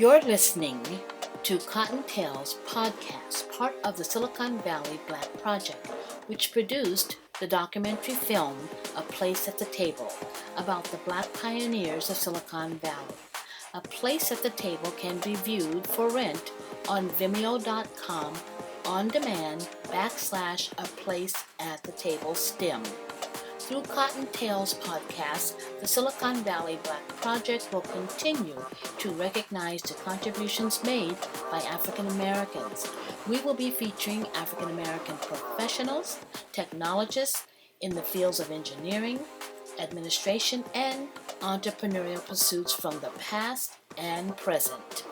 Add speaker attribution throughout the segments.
Speaker 1: You're listening to Cottontail's podcast, part of the Silicon Valley Black Project, which produced the documentary film A Place at the Table about the Black pioneers of Silicon Valley. A Place at the Table can be viewed for rent on Vimeo.com on demand /A Place at the Table STEM. Through Cottontail's podcast, the Silicon Valley Black Project will continue to recognize the contributions made by African Americans. We will be featuring African American professionals, technologists in the fields of engineering, administration, and entrepreneurial pursuits from the past and present.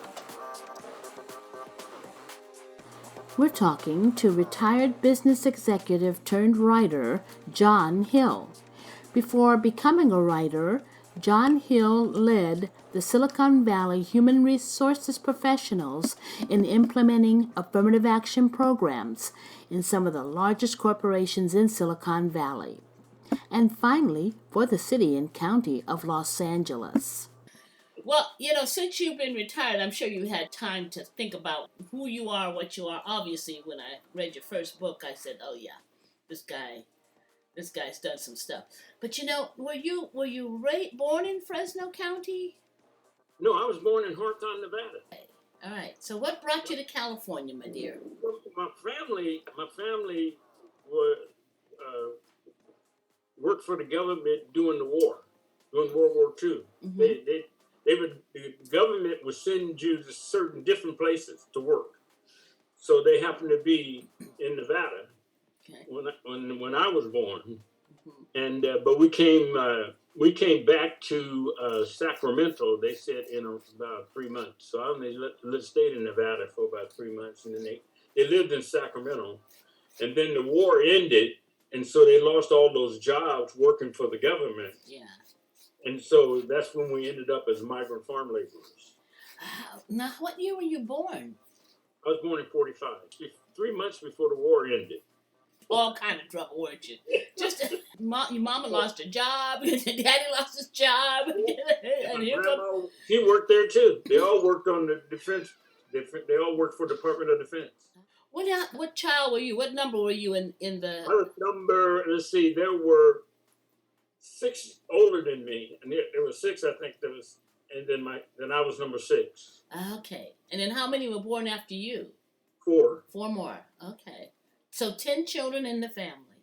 Speaker 1: We're talking to retired business executive turned writer John Hill. Before becoming a writer, John Hill led the Silicon Valley human resources professionals in implementing affirmative action programs in some of the largest corporations in Silicon Valley, and finally for the city and county of Los Angeles. Well, since you've been retired, I'm sure you had time to think about who you are, what you are. Obviously, when I read your first book, I said, "Oh yeah, this guy's done some stuff." But were you born in Fresno County?
Speaker 2: No, I was born in Hawthorne, Nevada.
Speaker 1: Okay. All right. So, what brought you to California, my dear?
Speaker 2: My family was worked for the government during World War II. Mm-hmm. The government would send you to certain different places to work. So they happened to be in Nevada when I was born, and but we came back to Sacramento. They said in about 3 months. So I only stayed in Nevada for about 3 months, and then they lived in Sacramento, and then the war ended, and so they lost all those jobs working for the government.
Speaker 1: Yeah.
Speaker 2: And so that's when we ended up as migrant farm laborers.
Speaker 1: Now, what year were you born?
Speaker 2: I was born in 1945, 3 months before the war ended.
Speaker 1: All kind of trouble, weren't you? Just your mama lost her job, your daddy lost his job, and here comes.
Speaker 2: He worked there too. They all worked on the defense. They all worked for the Department of Defense.
Speaker 1: What child were you? What number were you in the?
Speaker 2: I was number. Let's see. There were 6 older than me, and there were 6, I think. There was, and then I was number 6.
Speaker 1: Okay, and then how many were born after you?
Speaker 2: 4.
Speaker 1: 4 more. Okay, so 10 children in the family.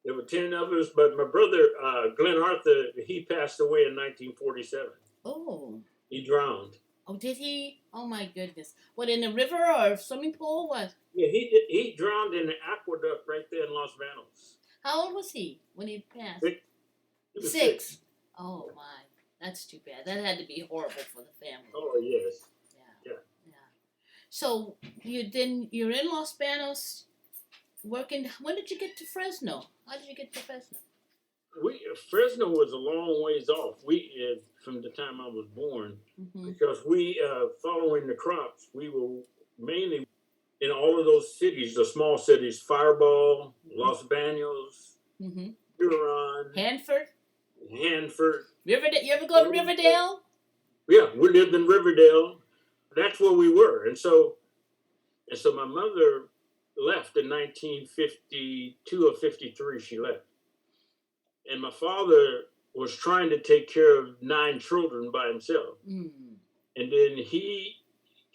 Speaker 2: There were 10 others, but my brother Glenn Arthur, he passed away in 1947.
Speaker 1: Oh.
Speaker 2: He drowned.
Speaker 1: Oh, did he? Oh my goodness! What, in a river or a swimming pool? What?
Speaker 2: Yeah, he drowned in the aqueduct right there in Los Banos.
Speaker 1: How old was he when he passed?
Speaker 2: 6.
Speaker 1: Oh my, that's too bad. That had to be horrible for the family.
Speaker 2: Oh yes.
Speaker 1: Yeah. So you're in Los Banos, working. When did you get to Fresno? How did you get to Fresno?
Speaker 2: Fresno was a long ways off. From the time I was born, because we following the crops, we were mainly in all of those cities, the small cities: Fireball, Los Banos, Huron,
Speaker 1: Hanford.
Speaker 2: Riverdale.
Speaker 1: You ever go to Riverdale?
Speaker 2: Yeah, we lived in Riverdale. That's where we were, and so my mother left in 1952 or 53. She left, and my father was trying to take care of 9 children by himself, and then he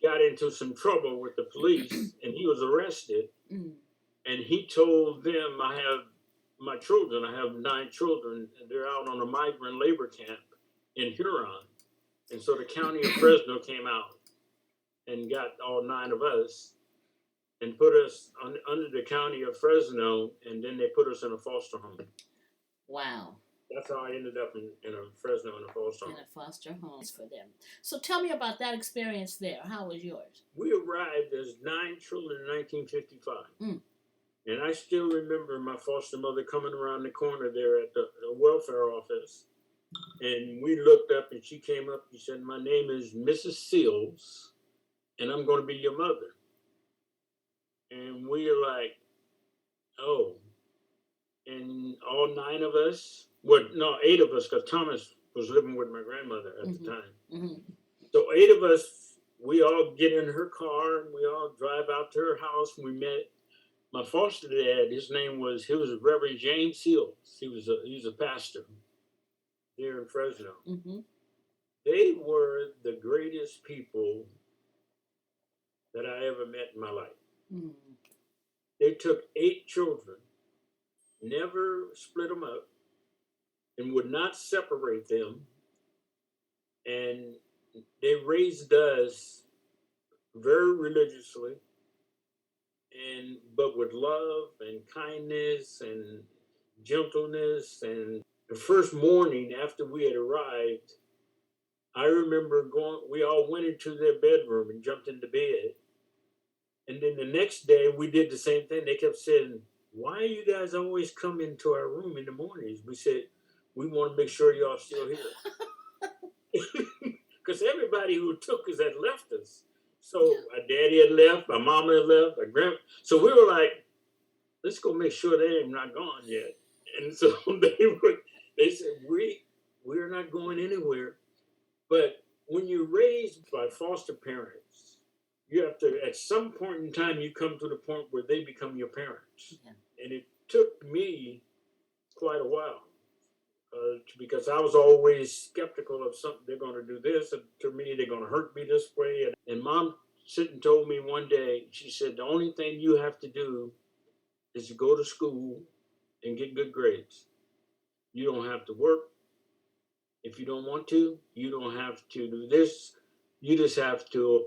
Speaker 2: got into some trouble with the police, and he was arrested, and he told them, I have 9 children, and they're out on a migrant labor camp in Huron. And so the county of Fresno came out and got all 9 of us and put us under the county of Fresno, and then they put us in a foster home.
Speaker 1: Wow.
Speaker 2: That's how I ended up in a Fresno in a foster home.
Speaker 1: In a foster home for them. So tell me about that experience there. How was yours?
Speaker 2: We arrived as 9 children in 1955. And I still remember my foster mother coming around the corner there at the welfare office. And we looked up, and she came up and said, "My name is Mrs. Seals, and I'm going to be your mother." And we were like, oh. And all 9 of us, 8 of us, because Thomas was living with my grandmother at the time. So 8 of us we all get in her car and we all drive out to her house. And we met my foster dad. He was Reverend James Seals. He was a pastor here in Fresno.
Speaker 1: Mm-hmm.
Speaker 2: They were the greatest people that I ever met in my life. Mm. They took 8 children, never split them up, and would not separate them. And they raised us very religiously, but with love and kindness and gentleness. And the first morning after we had arrived, I remember we all went into their bedroom and jumped into bed. And then the next day we did the same thing. They kept saying, "Why are you guys always come into our room in the mornings?" We said, "We want to make sure y'all still here." Because everybody who took us had left us. So our daddy had left, my mama had left, our grandma. So we were like, let's go make sure they're not gone yet. And so they said, we're not going anywhere. But when you're raised by foster parents, you have to, at some point in time, you come to the point where they become your parents. Yeah. And it took me quite a while. Because I was always skeptical of something. They're going to do this, and to me, they're going to hurt me this way. And Mom sit and told me one day, she said, the only thing you have to do is to go to school and get good grades. You don't have to work. If you don't want to, you don't have to do this. You just have to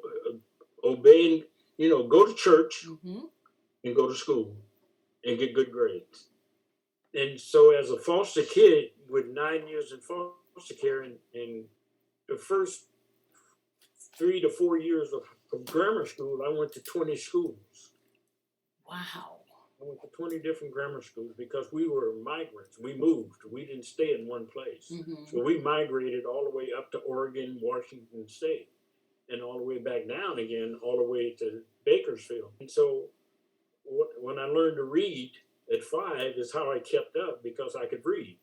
Speaker 2: obey, go to church and go to school and get good grades. And so as a foster kid with 9 years in foster care and the first 3 to 4 years of grammar school, I went to 20 schools.
Speaker 1: Wow.
Speaker 2: I went to 20 different grammar schools because we were migrants. We moved. We didn't stay in one place. Mm-hmm. So we migrated all the way up to Oregon, Washington State, and all the way back down again, all the way to Bakersfield. And so when I learned to read at 5 is how I kept up, because I could read.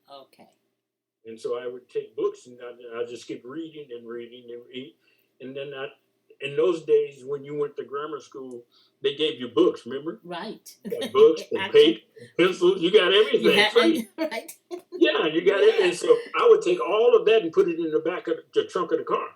Speaker 1: Okay.
Speaker 2: And so I would take books and I just keep reading and reading and reading. And then in those days when you went to grammar school, they gave you books, remember?
Speaker 1: Right.
Speaker 2: You got books and paper, pencils, you got everything.
Speaker 1: Right.
Speaker 2: Yeah, you got it. And so I would take all of that and put it in the back of the trunk of the car.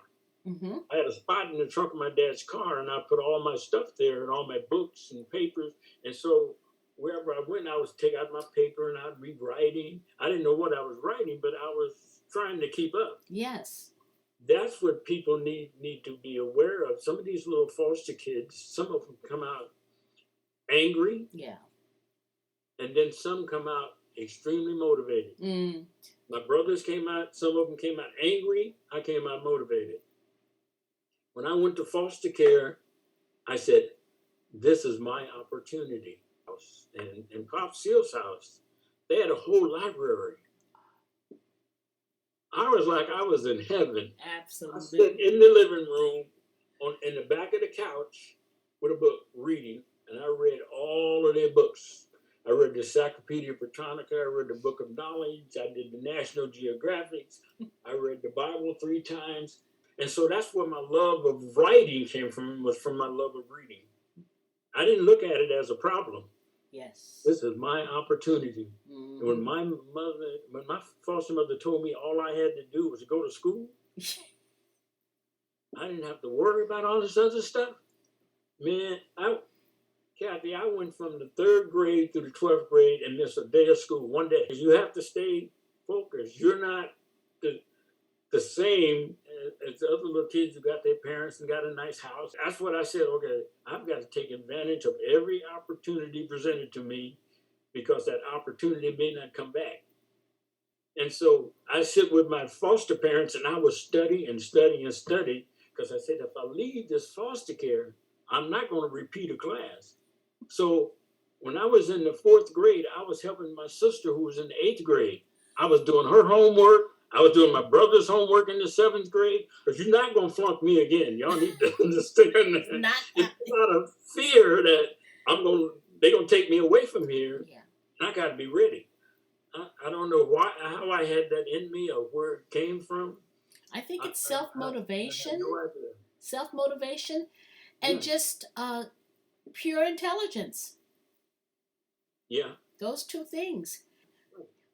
Speaker 2: Mm-hmm. I had a spot in the trunk of my dad's car, and I put all my stuff there and all my books and papers. And so wherever I went, I was take out my paper and I'd be writing. I didn't know what I was writing, but I was trying to keep up.
Speaker 1: Yes.
Speaker 2: That's what people need to be aware of. Some of these little foster kids, some of them come out angry.
Speaker 1: Yeah.
Speaker 2: And then some come out extremely motivated. Mm. My brothers came out, some of them came out angry. I came out motivated. When I went to foster care, I said, this is my opportunity. And in Pop Seal's house, they had a whole library. I was like I was in heaven.
Speaker 1: Absolutely.
Speaker 2: I sat in the living room in the back of the couch with a book reading, and I read all of their books. I read the Encyclopedia Britannica. I read the Book of Knowledge. I did the National Geographics. I read the Bible 3 times. And so that's where my love of writing came from, was from my love of reading. I didn't look at it as a problem.
Speaker 1: Yes.
Speaker 2: This is my opportunity. Mm-hmm. When my foster mother told me all I had to do was to go to school, I didn't have to worry about all this other stuff. Man, Kathy, I went from the 3rd grade through the 12th grade and missed a day of school one day. You have to stay focused. You're not the same as the other little kids who got their parents and got a nice house. That's what I said, okay, I've got to take advantage of every opportunity presented to me, because that opportunity may not come back. And so I sit with my foster parents and I would study and study and study, because I said, if I leave this foster care, I'm not going to repeat a class. So when I was in the 4th grade, I was helping my sister who was in the 8th grade. I was doing her homework. I was doing my brother's homework in the 7th grade. But you're not going to flunk me again. Y'all need to understand that. It's not a fear that they're going to take me away from here. Yeah. I got to be ready. I don't know how I had that in me or where it came from.
Speaker 1: I think it's self-motivation.
Speaker 2: I no idea.
Speaker 1: self-motivation, and just pure intelligence.
Speaker 2: Yeah.
Speaker 1: Those two things.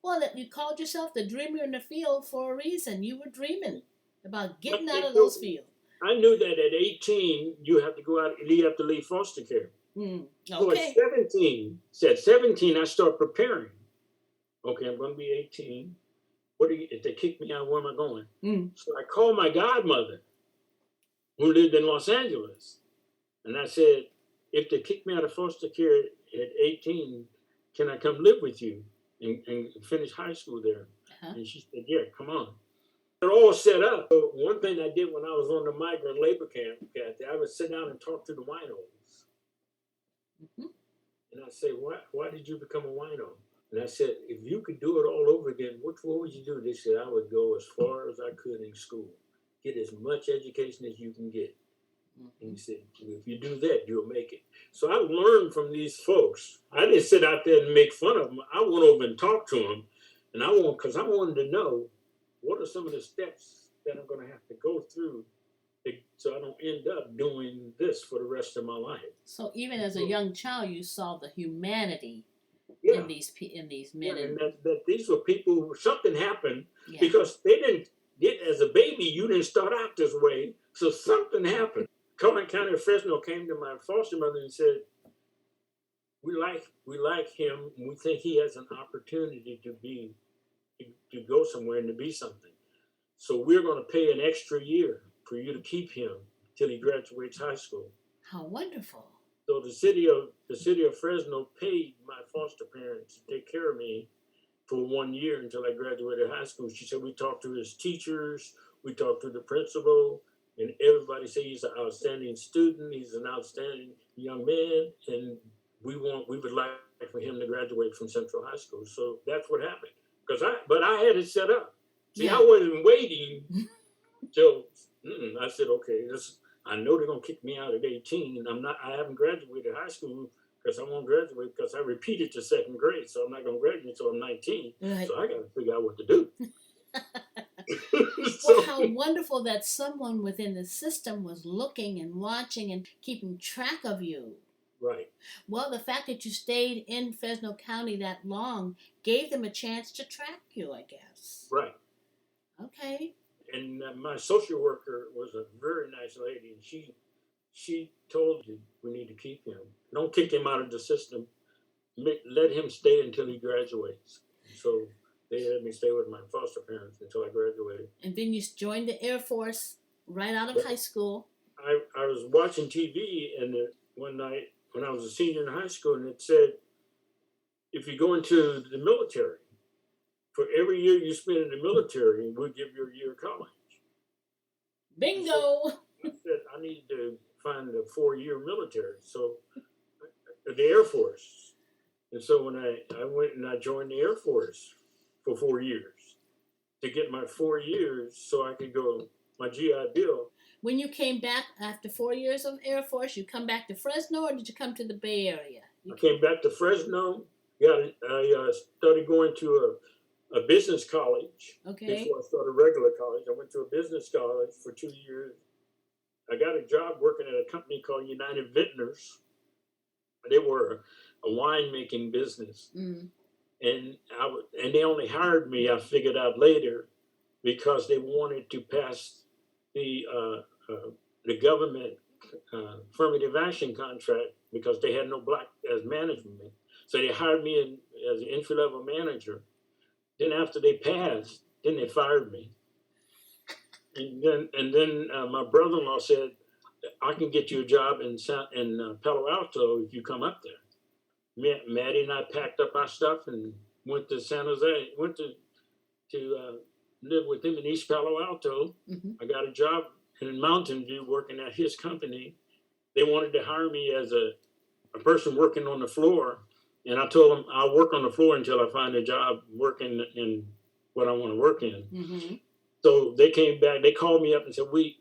Speaker 1: Well, you called yourself the dreamer in the field for a reason. You were dreaming about getting out of those fields.
Speaker 2: I knew that at 18, you have to go out, you have to leave foster care.
Speaker 1: Okay.
Speaker 2: So at 17, I start preparing. Okay, I'm going to be 18. If they kick me out, where am I going? So I called my godmother, who lived in Los Angeles. And I said, if they kick me out of foster care at 18, can I come live with you and finish high school there? And she said, yeah, come on. They're all set up. So one thing I did when I was on the migrant labor camp, Kathy, I would sit down and talk to the winos. And I say, why did you become a wino? And I said, if you could do it all over again, what would you do? They said, I would go as far as I could in school. Get as much education as you can get. And he said, if you do that, you'll make it. So I learned from these folks. I didn't sit out there and make fun of them. I went over and talked to them. And because I wanted to know, what are some of the steps that I'm going to have to go through so I don't end up doing this for the rest of my life.
Speaker 1: So even as a young child, you saw the humanity in these men.
Speaker 2: Yeah, and that these were people who something happened because they didn't get, as a baby, you didn't start out this way. So something happened. Cullen County of Fresno came to my foster mother and said, we like him. We think he has an opportunity to go somewhere and to be something. So we're going to pay an extra year for you to keep him till he graduates high school.
Speaker 1: How wonderful!
Speaker 2: So the city of Fresno paid my foster parents to take care of me for 1 year until I graduated high school. She said we talked to his teachers, we talked to the principal, and everybody said he's an outstanding student, he's an outstanding young man, and we would like for him to graduate from Central High School. So that's what happened. But I had it set up. See, I wasn't waiting till I said, okay, I know they're gonna kick me out at 18, and I haven't graduated high school because I won't graduate because I repeated to second grade, so I'm not gonna graduate until I'm 19. Right. So I got to figure out what to do.
Speaker 1: Well, how wonderful that someone within the system was looking and watching and keeping track of you.
Speaker 2: Right.
Speaker 1: Well, the fact that you stayed in Fresno County that long gave them a chance to track you, I guess.
Speaker 2: Right.
Speaker 1: Okay.
Speaker 2: And my social worker was a very nice lady, and she told you we need to keep him. Don't kick him out of the system. Let him stay until he graduates. So they had me stay with my foster parents until I graduated.
Speaker 1: And then you joined the Air Force right out of high school.
Speaker 2: I was watching TV, and one night when I was a senior in high school, and it said, if you go into the military, for every year you spend in the military, we'll give you a year of college.
Speaker 1: Bingo!
Speaker 2: So I said, I need to find a 4-year military. So the Air Force. And so when I went and I joined the Air Force for 4 years to get my 4 years so I could go my GI Bill.
Speaker 1: When you came back after 4 years of Air Force, you come back to Fresno, or did you come to the Bay Area?
Speaker 2: I came back to Fresno. I started going to a business college before I started regular college. I went to a business college for 2 years. I got a job working at a company called United Vintners. They were a winemaking business. And they only hired me, I figured out later, because they wanted to pass the government affirmative action contract because they had no black as management. So they hired me as an entry-level manager. Then after they passed, then they fired me. And then my brother-in-law said, I can get you a job in Palo Alto if you come up there. Maddie and I packed up our stuff and went to San Jose, went to live with him in East Palo Alto. I got a job in Mountain View working at his company. They wanted to hire me as a person working on the floor. And I told them I'll work on the floor until I find a job working in what I want to work in. So they came back, they called me up and said, we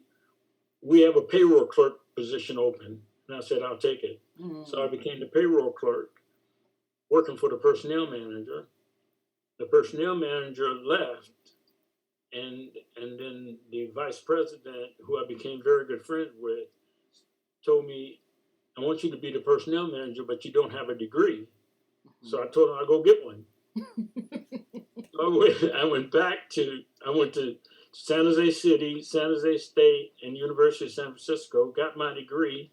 Speaker 2: have a payroll clerk position open. And I said, I'll take it. So I became the payroll clerk, working for the personnel manager. The personnel manager left, and then the vice president, who I became very good friends with, told me, I want you to be the personnel manager, but you don't have a degree. So I told him I'll go get one. I went to San Jose City, San Jose State, and University of San Francisco, got my degree,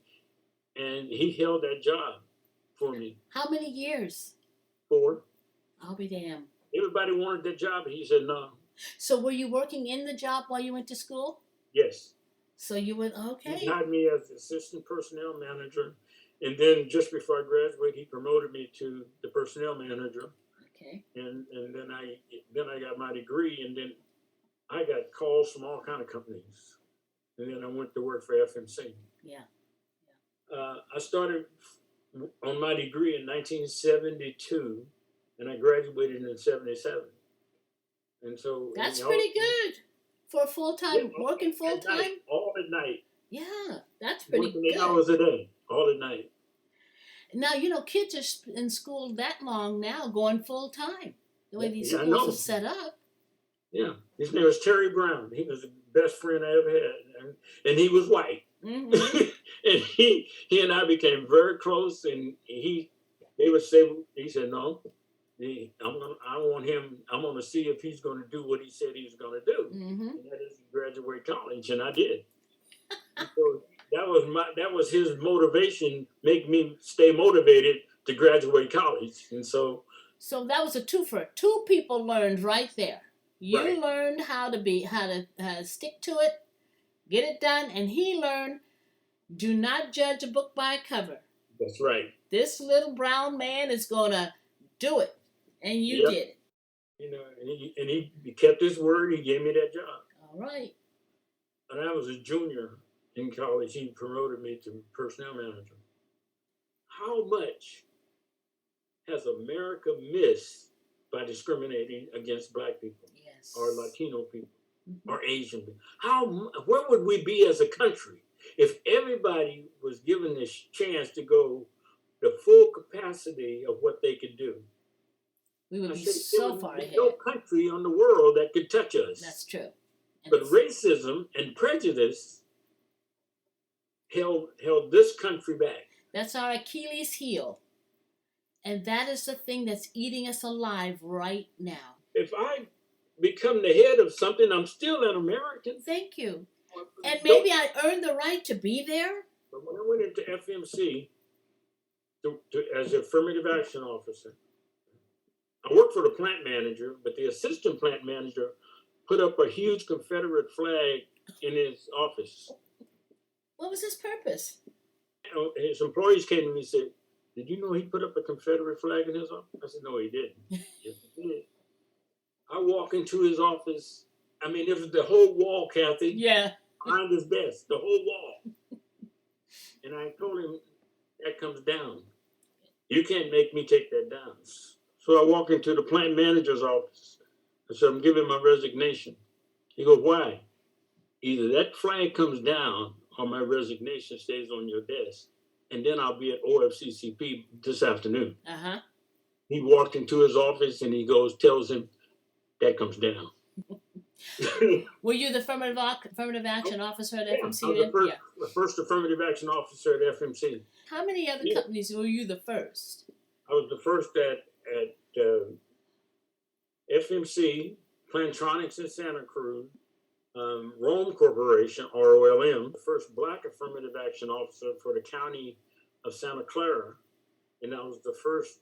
Speaker 2: and he held that job for me.
Speaker 1: How many years?
Speaker 2: 4.
Speaker 1: I'll be damned.
Speaker 2: Everybody wanted that job, and he said no.
Speaker 1: So were you working in the job while you went to school?
Speaker 2: Yes.
Speaker 1: So you went, okay.
Speaker 2: He hired me as assistant personnel manager, and then just before I graduated, he promoted me to the personnel manager.
Speaker 1: Okay.
Speaker 2: And then I got my degree, and then I got calls from all kind of companies, and then I went to work for FMC.
Speaker 1: Yeah.
Speaker 2: I started on my degree in 1972, and I graduated in 77. And so
Speaker 1: that's pretty good for full time, working full time.
Speaker 2: All at night.
Speaker 1: Yeah, that's pretty
Speaker 2: working
Speaker 1: good.
Speaker 2: 8 hours a day, all at night.
Speaker 1: Now, kids are in school that long now, going full time. The way these schools are set up.
Speaker 2: Yeah, his name was Terry Brown. He was the best friend I ever had, and he was white. Mm-hmm. And he and I became very close. And they would say, he said, no, I want him. I'm going to see if he's going to do what he said he was going to do. Mm-hmm. And that is graduate college, and I did. So that was his motivation, make me stay motivated to graduate college. And so
Speaker 1: that was a twofer. 2 people learned right there. You learned how to stick to it, get it done, and he learned, do not judge a book by a cover.
Speaker 2: That's right.
Speaker 1: This little brown man is gonna do it, and you did it.
Speaker 2: And he kept his word. He gave me that job.
Speaker 1: All right.
Speaker 2: And I was a junior in college. He promoted me to personnel manager. How much has America missed by discriminating against Black people, or Latino people, or Asian people? Where would we be as a country if everybody was given this chance to go the full capacity of what they could do?
Speaker 1: We would be so far ahead.
Speaker 2: No country on the world that could touch us.
Speaker 1: That's true.
Speaker 2: But racism and prejudice held this country back.
Speaker 1: That's our Achilles heel. And that is the thing that's eating us alive right now.
Speaker 2: If I become the head of something, I'm still an American.
Speaker 1: Thank you. And maybe I earned the right to be there.
Speaker 2: But when I went into FMC as an affirmative action officer, I worked for the plant manager, but the assistant plant manager put up a huge Confederate flag in his office.
Speaker 1: What was his purpose?
Speaker 2: His employees came to me and said, did you know he put up a Confederate flag in his office? I said, no, he didn't. Yes, he did. I walk into his office. I mean, it was the whole wall, Kathy.
Speaker 1: Yeah.
Speaker 2: Behind his desk, the whole wall. And I told him, that comes down. You can't make me take that down. So I walk into the plant manager's office. I said, I'm giving my resignation. He goes, why? Either that flag comes down or my resignation stays on your desk. And then I'll be at OFCCP this afternoon. Uh-huh. He walked into his office and he tells him, that comes down.
Speaker 1: Were you the affirmative action officer at FMC?
Speaker 2: I was the first affirmative action officer at FMC.
Speaker 1: How many other companies were you the first?
Speaker 2: I was the first at FMC, Plantronics in Santa Cruz, Rome Corporation, ROLM, the first Black affirmative action officer for the county of Santa Clara, and I was the first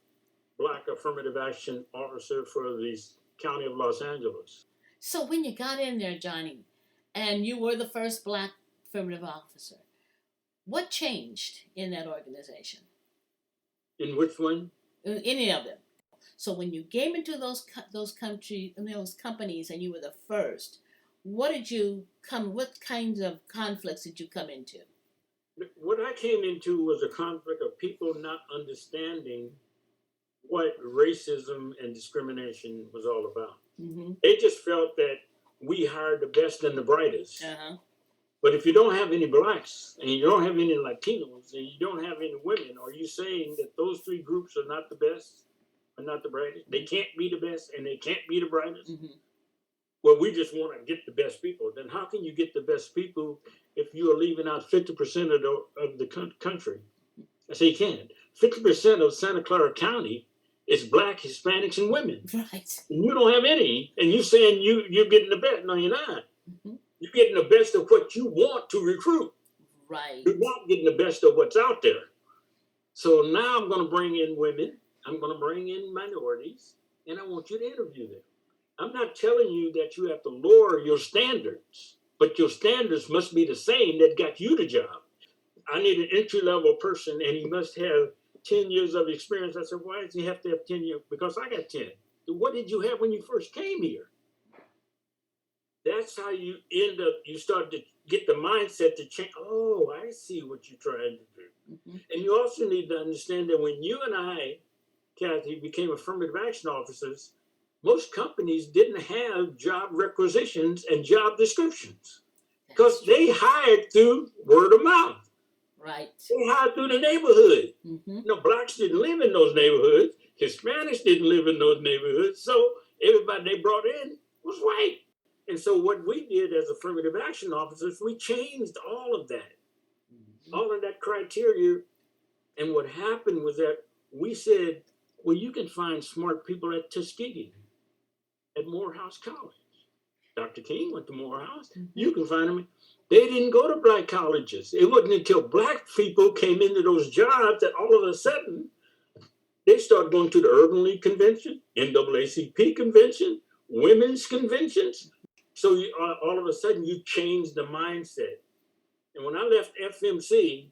Speaker 2: Black affirmative action officer for the county of Los Angeles.
Speaker 1: So when you got in there, Johnny, and you were the first Black affirmative officer, what changed in that organization?
Speaker 2: In which one?
Speaker 1: Any of them. So when you came into those companies and you were the first, what kinds of conflicts did you come into?
Speaker 2: What I came into was a conflict of people not understanding what racism and discrimination was all about. Mm-hmm. They just felt that we hired the best and the brightest. Uh-huh. But if you don't have any Blacks, and you don't have any Latinos, and you don't have any women, are you saying that those 3 groups are not the best, are not the brightest? They can't be the best, and they can't be the brightest? Mm-hmm. Well, we just want to get the best people. Then how can you get the best people if you are leaving out 50% of the country? I say you can't. 50% of Santa Clara County is Black, Hispanics, and women.
Speaker 1: Right.
Speaker 2: And you don't have any. And you saying you're getting the best. No, you're not.
Speaker 1: Mm-hmm.
Speaker 2: You're getting the best of what you want to recruit.
Speaker 1: Right.
Speaker 2: You're not getting the best of what's out there. So now I'm going to bring in women. I'm going to bring in minorities. And I want you to interview them. I'm not telling you that you have to lower your standards, but your standards must be the same that got you the job. I need an entry-level person, and he must have 10 years of experience. I said, why does he have to have 10 years? Because I got 10. What did you have when you first came here? That's how you end up, you start to get the mindset to change. Oh, I see what you're trying to do. Mm-hmm. And you also need to understand that when you and I, Kathy, became affirmative action officers, most companies didn't have job requisitions and job descriptions because they hired through word of mouth.
Speaker 1: Right.
Speaker 2: They hired through the neighborhood.
Speaker 1: Mm-hmm.
Speaker 2: Blacks didn't live in those neighborhoods. Hispanics didn't live in those neighborhoods. So everybody they brought in was white. And so what we did as affirmative action officers, we changed all of that, all of that criteria. And what happened was that we said, well, you can find smart people at Tuskegee, at Morehouse College. Dr. King went to Morehouse. Mm-hmm. You can find them. They didn't go to Black colleges. It wasn't until Black people came into those jobs that all of a sudden they started going to the Urban League Convention, NAACP Convention, women's conventions. So all of a sudden you changed the mindset. And when I left FMC,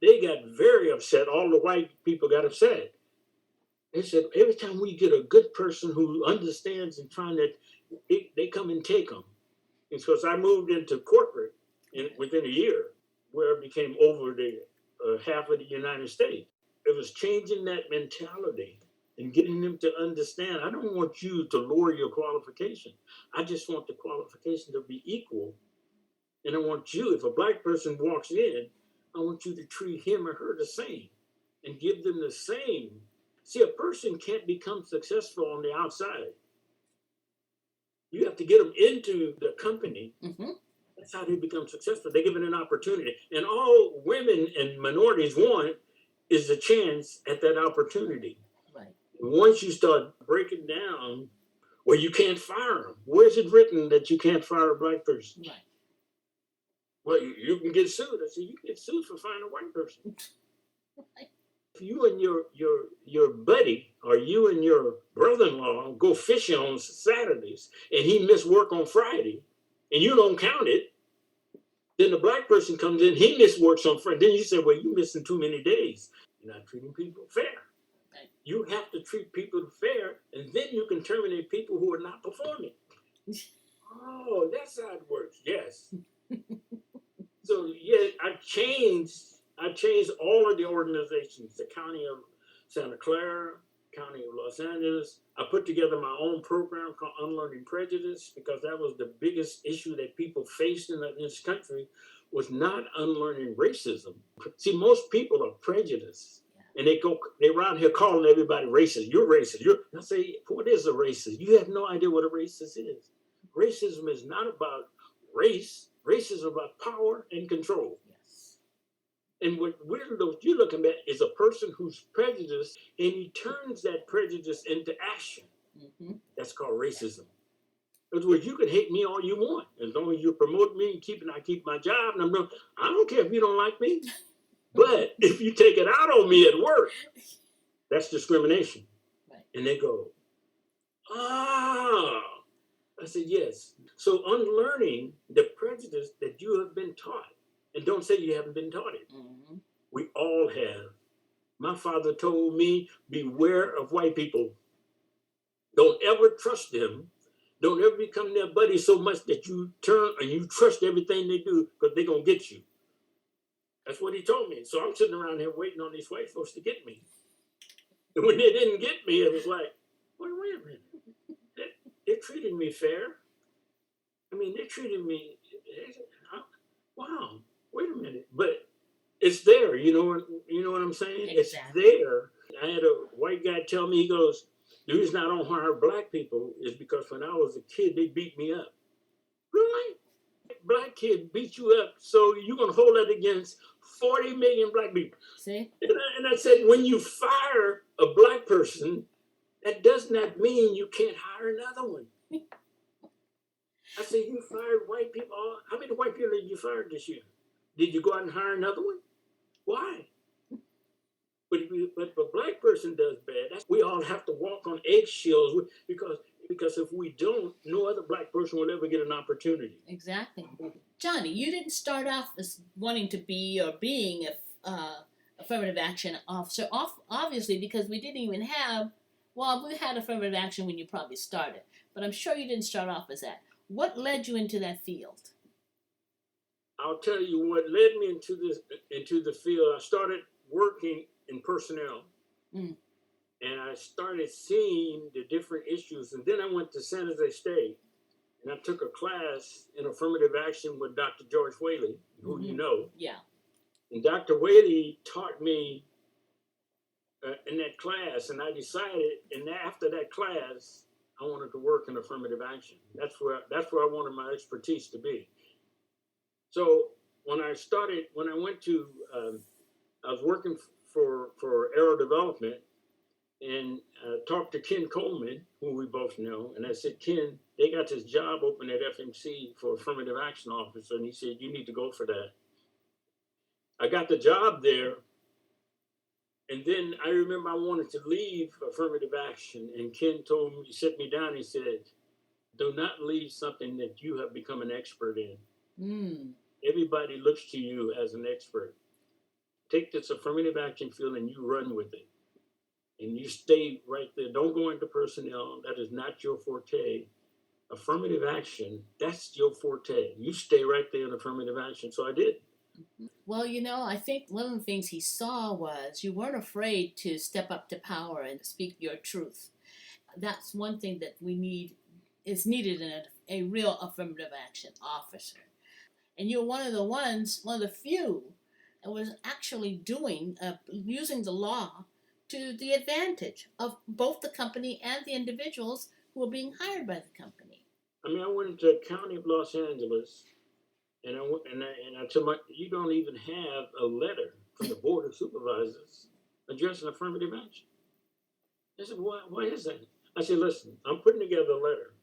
Speaker 2: they got very upset. All the white people got upset. They said, every time we get a good person who understands and trying that, they come and take them. And so I moved into corporate within a year, where it became over the half of the United States. It was changing that mentality and getting them to understand, I don't want you to lower your qualification. I just want the qualification to be equal. And I want you, if a Black person walks in, I want you to treat him or her the same and give them the same. See, a person can't become successful on the outside. You have to get them into the company. Mm-hmm. That's how they become successful. They give it an opportunity. And all women and minorities want is a chance at that opportunity. Right. Once you start breaking down, well, you can't fire them. Where's it written that you can't fire a Black person? Right. Well, you can get sued. I said, you can get sued for firing a white person. Right. If you and your buddy or you and your brother-in-law go fishing on Saturdays and he missed work on Friday and you don't count it, then the Black person comes in, he missed work on Friday. Then you say, well, you're missing too many days. You're not treating people fair. Right. You have to treat people fair, and then you can terminate people who are not performing. Oh, that's how it works. Yes. So yeah, I changed all of the organizations, the County of Santa Clara, County of Los Angeles. I put together my own program called Unlearning Prejudice, because that was the biggest issue that people faced in this country, was not unlearning racism. See, most people are prejudiced. And they around here calling everybody racist. You're racist. I say, what is a racist? You have no idea what a racist is. Racism is not about race. Racism is about power and control. Yes. And what you're looking at is a person who's prejudiced, and he turns that prejudice into action. Mm-hmm. That's called racism. In other words, you can hate me all you want, as long as you promote me and I keep my job. And I don't care if you don't like me. But if you take it out on me at work, that's discrimination. Right. And they go, I said, yes. So unlearning the prejudice that you have been taught, and don't say you haven't been taught it. Mm-hmm. We all have. My father told me, beware of white people. Don't ever trust them. Don't ever become their buddy so much that you turn and you trust everything they do, because they're going to get you. That's what he told me. So I'm sitting around here waiting on these white folks to get me. And when they didn't get me, it was like, wait a minute. They're treating me fair. I mean, they're treating me, wow, wait a minute. But it's there, you know what I'm saying? Exactly. It's there. I had a white guy tell me, he goes, The reason I don't hire black people is because when I was a kid, they beat me up. Really? Black kid beat you up, so you're going to hold that against 40 million black people.
Speaker 1: See?
Speaker 2: And I said, when you fire a black person, that does not mean you can't hire another one. I said, you fired white people. How many white people did you fire this year? Did you go out and hire another one? Why? But if a black person does bad, we all have to walk on eggshells because if we don't, no other black person will ever get an opportunity.
Speaker 1: Exactly. Johnny, you didn't start off as wanting to be or being a affirmative action officer, obviously, because we didn't even have, well, we had affirmative action when you probably started, but I'm sure you didn't start off as that. What led you into that field?
Speaker 2: I'll tell you what led me into the field. I started working in personnel, and I started seeing the different issues. And then I went to San Jose State, and I took a class in affirmative action with Dr. George Whaley, who you know.
Speaker 1: Yeah.
Speaker 2: And Dr. Whaley taught me in that class, and I decided, and after that class, I wanted to work in affirmative action. That's where I wanted my expertise to be. So when I went to, I was working for Aero Development, and talked to Ken Coleman, who we both know, and I said, Ken, they got this job open at FMC for affirmative action officer, and he said, you need to go for that. I got the job there, and then I remember I wanted to leave affirmative action, and Ken told me, he set me down, he said, do not leave something that you have become an expert in. Everybody looks to you as an expert. Take this affirmative action field and you run with it. And you stay right there. Don't go into personnel. That is not your forte. Affirmative action, that's your forte. You stay right there in affirmative action. So I did.
Speaker 1: Well, I think one of the things he saw was you weren't afraid to step up to power and speak your truth. That's one thing that is needed in a real affirmative action officer. And you're one of the few that was actually using the law to the advantage of both the company and the individuals who were being hired by the company.
Speaker 2: I mean, I went into the county of Los Angeles, and I told my, you don't even have a letter from the board of supervisors addressing affirmative action. I said, why is that? I said, listen, I'm putting together a letter,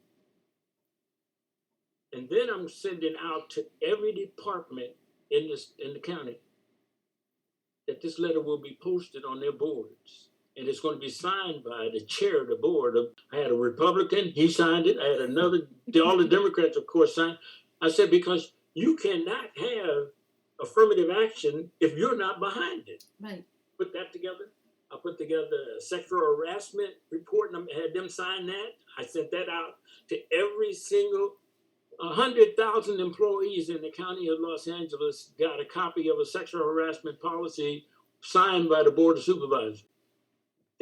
Speaker 2: and then I'm sending out to every department in the county that this letter will be posted on their boards. And it's going to be signed by the chair of the board. I had a Republican, he signed it. I had another, all the Democrats, of course, signed. I said, because you cannot have affirmative action if you're not behind it.
Speaker 1: Right.
Speaker 2: Put that together. I put together a sexual harassment report, and I had them sign that. I sent that out to every single 100,000 employees in the county of Los Angeles got a copy of a sexual harassment policy signed by the board of supervisors.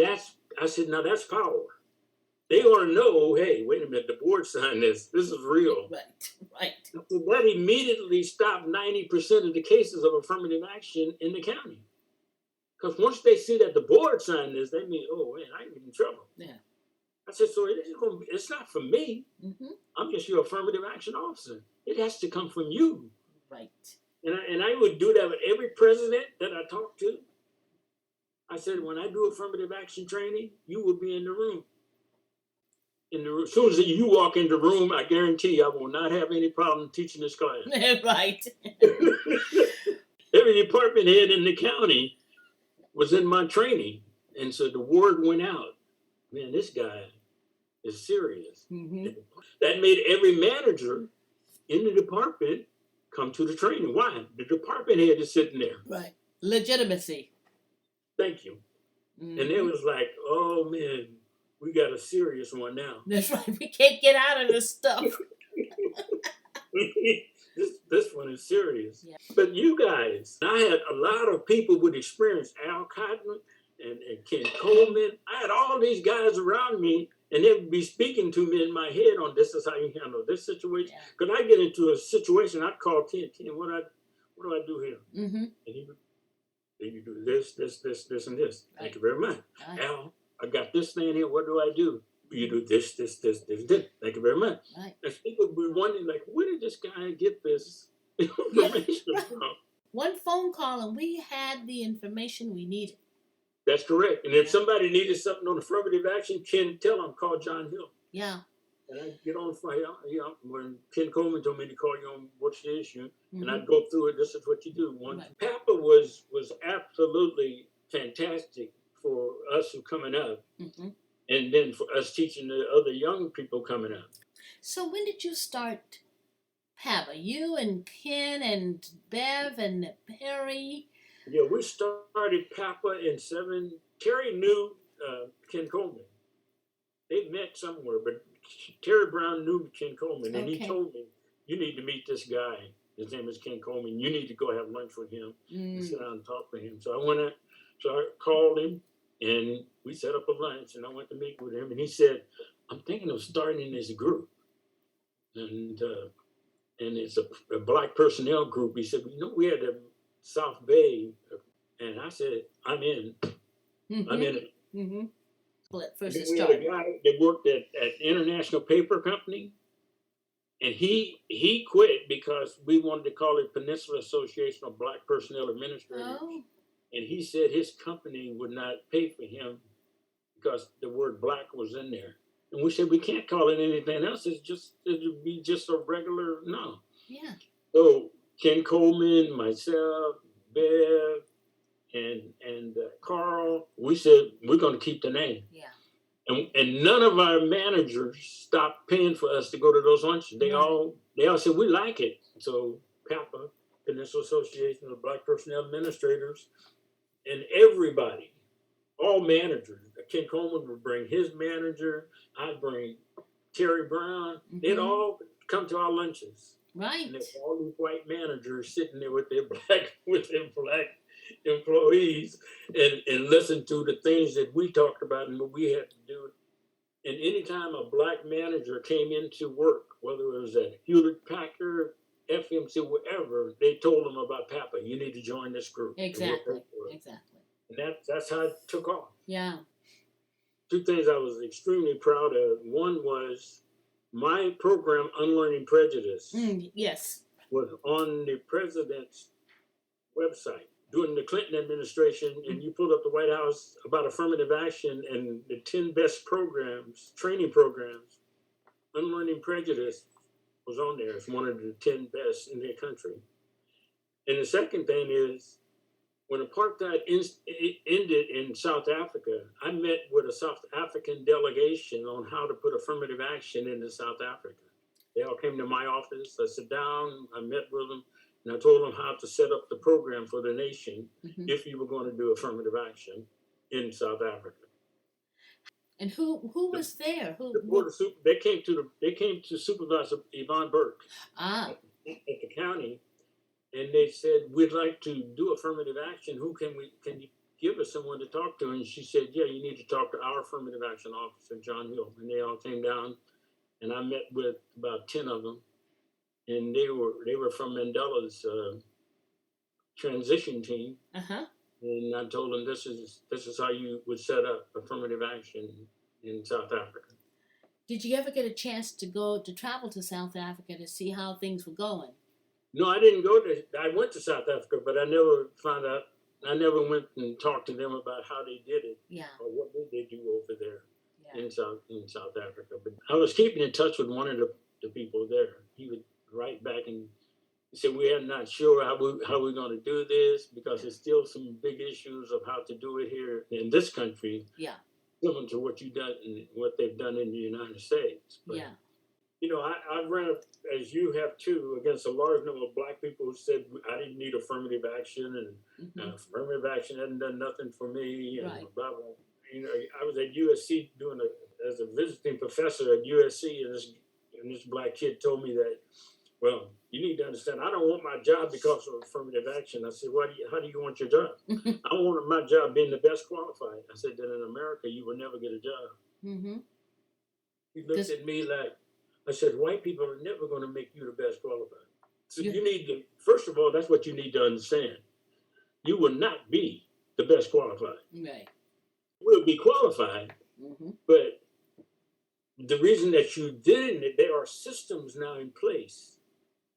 Speaker 2: I said, now that's power. They want to know, hey, wait a minute, the board signed this. This is real.
Speaker 1: Right.
Speaker 2: So that immediately stopped 90% of the cases of affirmative action in the county. Because once they see that the board signed this, they mean, oh, man, I ain't in trouble.
Speaker 1: Yeah. I
Speaker 2: said, so it's not for me. I'm just your affirmative action officer. It has to come from you.
Speaker 1: Right.
Speaker 2: And I would do that with every president that I talked to. I said, when I do affirmative action training, you will be in the room. As soon as you walk in the room, I guarantee you I will not have any problem teaching this class.
Speaker 1: Right.
Speaker 2: Every department head in the county was in my training. And so the word went out. Man, this guy is serious. That made every manager in the department come to the training. Why? The department head is sitting there.
Speaker 1: Right. Legitimacy.
Speaker 2: Thank you. And it was like, oh, man, we got a serious one now.
Speaker 1: That's right. We can't get out of this stuff.
Speaker 2: This one is serious.
Speaker 1: Yeah.
Speaker 2: But you guys, I had a lot of people with experience. Al Cotton and Ken Coleman. I had all these guys around me, and they would be speaking to me in my head on this is how you handle this situation. Because I get into a situation, I'd call Ken, what do I do here? And he would, you do this, and this. Right. Thank you very much. Right. Al, I got this thing here. What do I do? You do this, this, this, this, this. Thank you very much.
Speaker 1: Right.
Speaker 2: And people be wondering, like, where did this guy get this
Speaker 1: Yeah.
Speaker 2: information
Speaker 1: Right.
Speaker 2: from?
Speaker 1: One phone call and we had the information we needed.
Speaker 2: That's correct. And if
Speaker 1: Yeah.
Speaker 2: somebody needed something on affirmative action, Ken, tell them, call John Hill.
Speaker 1: Yeah.
Speaker 2: And I get on for him. When Ken Coleman told me to call you on what's the issue, and
Speaker 1: Mhm.
Speaker 2: I'd go through it. This is what you do. One,
Speaker 1: Right.
Speaker 2: Papa was absolutely fantastic for us who coming up,
Speaker 1: Mhm.
Speaker 2: and then for us teaching the other young people coming up.
Speaker 1: So when did you start PABA? You and Ken and Bev and Perry?
Speaker 2: Yeah, we started Papa in '7. Terry knew Ken Coleman. They met somewhere, but Terry Brown knew Ken Coleman, and he
Speaker 1: Okay.
Speaker 2: told me, "You need to meet this guy. His name is Ken Coleman. You need to go have lunch with him and sit down and talk to him." So I went out, so I called him, and we set up a lunch, and I went to meet with him, and he said, "I'm thinking of starting this group, and it's a black personnel group." He said, we had a South Bay, and I said, "I'm in. I'm in it."
Speaker 1: Mm-hmm. Well, at first it
Speaker 2: We had a
Speaker 1: started.
Speaker 2: guy that worked at International Paper Company, and he quit because we wanted to call it Peninsula Association of Black Personnel Administrators.
Speaker 1: Oh.
Speaker 2: And he said his company would not pay for him because the word black was in there. And we said, we can't call it anything else. It'd be just a regular, no.
Speaker 1: Yeah.
Speaker 2: So Ken Coleman, myself, Bev, and Carl, we said, we're going to keep the name.
Speaker 1: Yeah.
Speaker 2: And none of our managers stopped paying for us to go to those lunches. They all said, we like it. So PAPA, Peninsula Association of Black Personnel Administrators, and everybody, all managers, Ken Coleman would bring his manager, I'd bring Terry Brown.
Speaker 1: Mm-hmm.
Speaker 2: They'd all come to our lunches.
Speaker 1: Right.
Speaker 2: And there's all these white managers sitting there with their black employees and listen to the things that we talked about and what we had to do. And anytime a black manager came into work, whether it was at Hewlett Packard, FMC, wherever, they told them about PAPA. You need to join this group.
Speaker 1: Exactly. Exactly.
Speaker 2: And that's how it took off.
Speaker 1: Yeah.
Speaker 2: Two things I was extremely proud of. One was my program, Unlearning Prejudice,
Speaker 1: yes,
Speaker 2: was on the president's website during the Clinton administration, and you pulled up the White House about affirmative action and the 10 best programs, training programs. Unlearning Prejudice was on there. It's one of the 10 best in the country. And the second thing is, when apartheid ended in South Africa, I met with a South African delegation on how to put affirmative action into South Africa. They all came to my office. I sat down, I met with them, and I told them how to set up the program for the nation if you were going to do affirmative action in South Africa.
Speaker 1: And who was there?
Speaker 2: They came to Supervisor Yvonne Burke
Speaker 1: at
Speaker 2: the county, and they said, we'd like to do affirmative action. Can you give us someone to talk to? And she said, yeah, you need to talk to our affirmative action officer, John Hill. And they all came down, and I met with about 10 of them, and they were from Mandela's transition team. And I told them this is how you would set up affirmative action in South Africa.
Speaker 1: Did you ever get a chance to travel to South Africa to see how things were going?
Speaker 2: No, I didn't go to. I went to South Africa, but I never found out. I never went and talked to them about how they did it.
Speaker 1: Yeah.
Speaker 2: Or what did they do over there in South Africa. But I was keeping in touch with one of the people there. He would write back and he said, we are not sure how we're going to do this because there's still some big issues of how to do it here in this country.
Speaker 1: Yeah.
Speaker 2: Similar to what they've done in the United States. But,
Speaker 1: yeah.
Speaker 2: You know, I ran up, as you have too, against a large number of black people who said I didn't need affirmative action, and affirmative action hadn't done nothing for me. And
Speaker 1: right.
Speaker 2: blah, blah. You know, I was at USC as a visiting professor at USC, and this black kid told me that, well, you need to understand, I don't want my job because of affirmative action. I said, how do you want your job? I wanted my job being the best qualified. I said that in America, you will never get a job. He looked at me like, I said, white people are never going to make you the best qualified. So you need to, first of all, that's what you need to understand. You will not be the best qualified.
Speaker 1: Right.
Speaker 2: will be qualified.
Speaker 1: Mm-hmm.
Speaker 2: But the reason that you didn't, there are systems now in place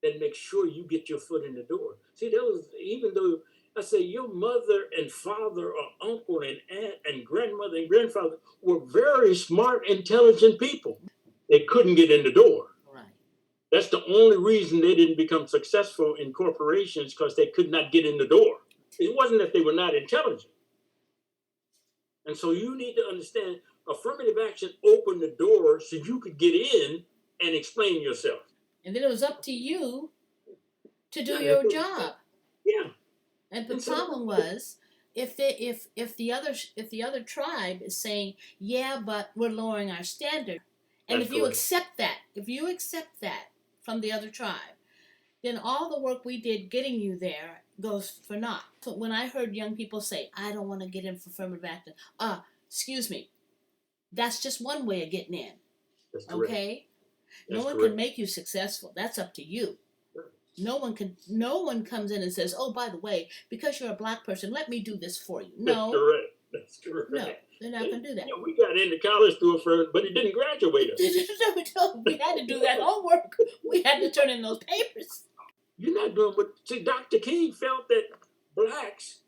Speaker 2: that make sure you get your foot in the door. See, that was, even though I say your mother and father or uncle and aunt and grandmother and grandfather were very smart, intelligent people, they couldn't get in the door.
Speaker 1: Right.
Speaker 2: That's the only reason they didn't become successful in corporations, because they could not get in the door. It wasn't that they were not intelligent. And so you need to understand, affirmative action opened the door so you could get in and explain yourself.
Speaker 1: And then it was up to you to do
Speaker 2: Yeah,
Speaker 1: your job.
Speaker 2: Yeah.
Speaker 1: And the
Speaker 2: And so-
Speaker 1: problem was, if the other tribe is saying, yeah, but we're lowering our standard, and
Speaker 2: That's
Speaker 1: if you
Speaker 2: correct.
Speaker 1: accept that from the other tribe, then all the work we did getting you there goes for naught. So when I heard young people say, I don't want to get in for affirmative action, excuse me, that's just one way of getting in.
Speaker 2: That's correct.
Speaker 1: Okay?
Speaker 2: That's
Speaker 1: No one
Speaker 2: correct.
Speaker 1: can make you successful. That's up to you. No one comes in and says, oh, by the way, because you're a black person, let me do this for you. No.
Speaker 2: That's correct. That's correct.
Speaker 1: No, they're not going to do that.
Speaker 2: Yeah, we got into college through affirmative, but it didn't graduate us.
Speaker 1: No, we had to do that homework. We had to turn in those papers.
Speaker 2: You're not doing what. See, Dr. King felt that blacks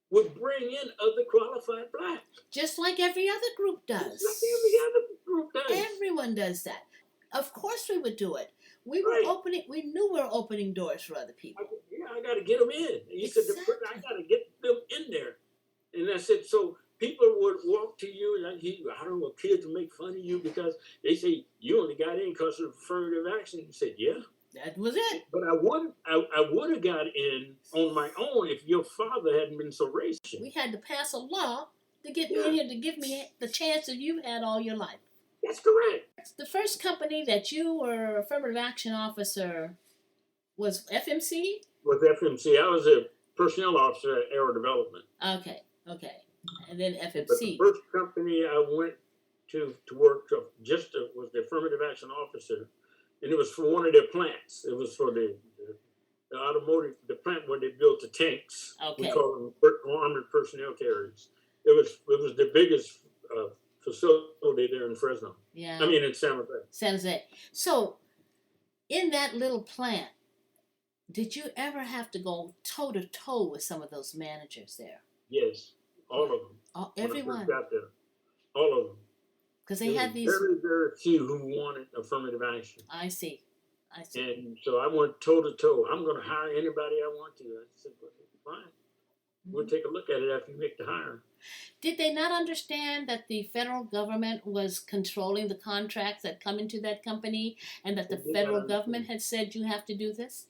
Speaker 2: would bring in other qualified blacks.
Speaker 1: Just like every other group does.
Speaker 2: Just like every other group does.
Speaker 1: Everyone does that. Of course we would do it. We
Speaker 2: Right.
Speaker 1: we knew we were opening doors for other people.
Speaker 2: I got to get them in. He said, I got to get them in there. And I said, so people would walk to you, and I don't want kids to make fun of you because they say you only got in because of affirmative action. You said, yeah.
Speaker 1: That was it.
Speaker 2: But I would have got in on my own if your father hadn't been so racist.
Speaker 1: We had to pass a law to get me in here, to give me the chance that you've had all your life.
Speaker 2: That's correct.
Speaker 1: The first company that you were affirmative action officer was FMC?
Speaker 2: With FMC, I was a personnel officer at Aero Development.
Speaker 1: Okay. And then FMC.
Speaker 2: But the first company I went to work was the affirmative action officer, and it was for one of their plants. It was for the automotive, the plant where they built the tanks.
Speaker 1: Okay.
Speaker 2: We call them armored personnel carriers. It was the biggest facility there in Fresno.
Speaker 1: Yeah.
Speaker 2: I mean, in San Jose.
Speaker 1: San Jose. So, in that little plant, did you ever have to go toe to toe with some of those managers there?
Speaker 2: Yes, all of them.
Speaker 1: Everyone.
Speaker 2: When I first got there, all of them.
Speaker 1: Because they had these.
Speaker 2: Very, very few who wanted affirmative action.
Speaker 1: I see.
Speaker 2: And so I went toe to toe. I'm going to hire anybody I want to. I said, fine. We'll take a look at it after you make the hire.
Speaker 1: Did they not understand that the federal government was controlling the contracts that come into that company, and that the federal government had said you have to do this?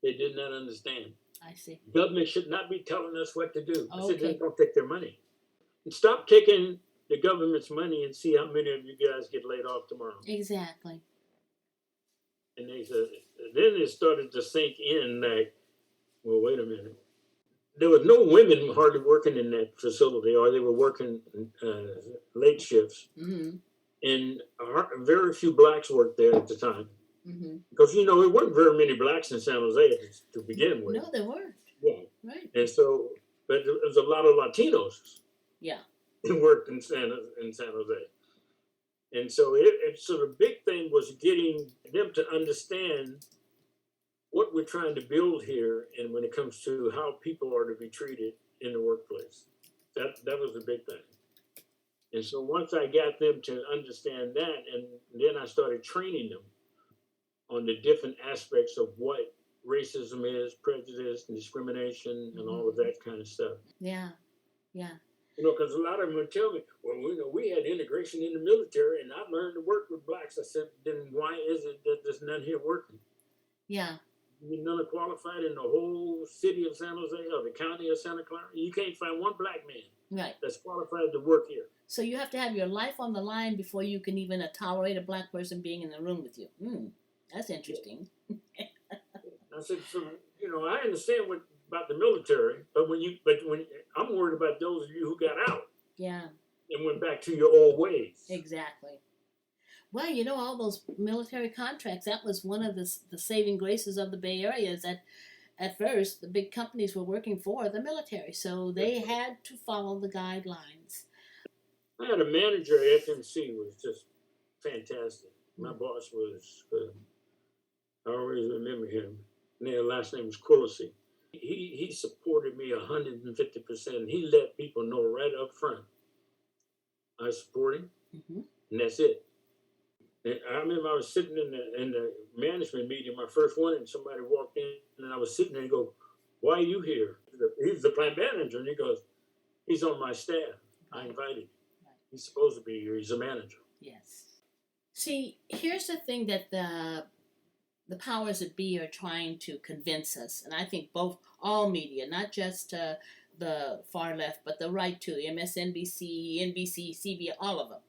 Speaker 2: They did not understand.
Speaker 1: I see.
Speaker 2: Government should not be telling us what to do. I said,
Speaker 1: Okay.
Speaker 2: don't take their money. And stop taking the government's money and see how many of you guys get laid off tomorrow.
Speaker 1: Exactly.
Speaker 2: And they said, then it started to sink in like, well, wait a minute. There was no women hardly working in that facility, or they were working late shifts.
Speaker 1: Mm-hmm.
Speaker 2: And very few blacks worked there at the time.
Speaker 1: Mm-hmm.
Speaker 2: Because, there weren't very many blacks in San Jose to begin with.
Speaker 1: No, there weren't.
Speaker 2: Yeah.
Speaker 1: Right.
Speaker 2: And so, but there was a lot of Latinos.
Speaker 1: Yeah.
Speaker 2: Who worked in San Jose. And so so the big thing was getting them to understand what we're trying to build here, and when it comes to how people are to be treated in the workplace. That was the big thing. And so once I got them to understand that, and then I started training them on the different aspects of what racism is, prejudice, and discrimination, and all of that kind of stuff.
Speaker 1: Yeah.
Speaker 2: Because a lot of them would tell me, well, we had integration in the military, and I learned to work with blacks. I said, then why is it that there's none here working?
Speaker 1: Yeah.
Speaker 2: You're none qualified in the whole city of San Jose or the county of Santa Clara. You can't find one black man that's qualified to work here.
Speaker 1: So you have to have your life on the line before you can even tolerate a black person being in the room with you. That's interesting.
Speaker 2: I said, so, I understand about the military, but when I'm worried about those of you who got out.
Speaker 1: Yeah.
Speaker 2: And went back to your old ways.
Speaker 1: Exactly. Well, all those military contracts, that was one of the saving graces of the Bay Area, is that at first the big companies were working for the military, so they had to follow the guidelines.
Speaker 2: I had a manager at FMC who was just fantastic. My boss was, I always remember him. His last name was Quillisi. He supported me 150%. He let people know right up front I support him, and that's it. And I remember I was sitting in the management meeting, my first one, and somebody walked in, and I was sitting there and go, "Why are you here?" He's the plant manager, and he goes, "He's on my staff. I invited him. He's supposed to be here. He's a manager."
Speaker 1: Yes. See, here's the thing that the powers that be are trying to convince us, and I think all media, not just the far left, but the right too, MSNBC, NBC, CBS, all of them,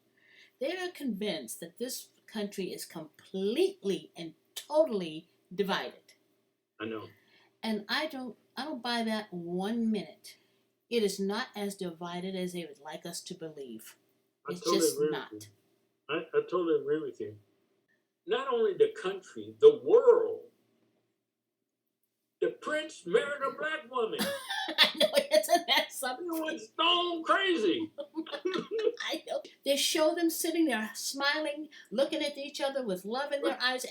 Speaker 1: they are convinced that this country is completely and totally divided.
Speaker 2: I know.
Speaker 1: And I don't buy that 1 minute. It is not as divided as they would like us to believe. It's
Speaker 2: totally
Speaker 1: just not.
Speaker 2: I totally agree with you. Not only the country, the world. The prince married a black woman.
Speaker 1: I know, isn't that something?
Speaker 2: It was stone crazy.
Speaker 1: I know. They show them sitting there smiling, looking at each other with love in their eyes,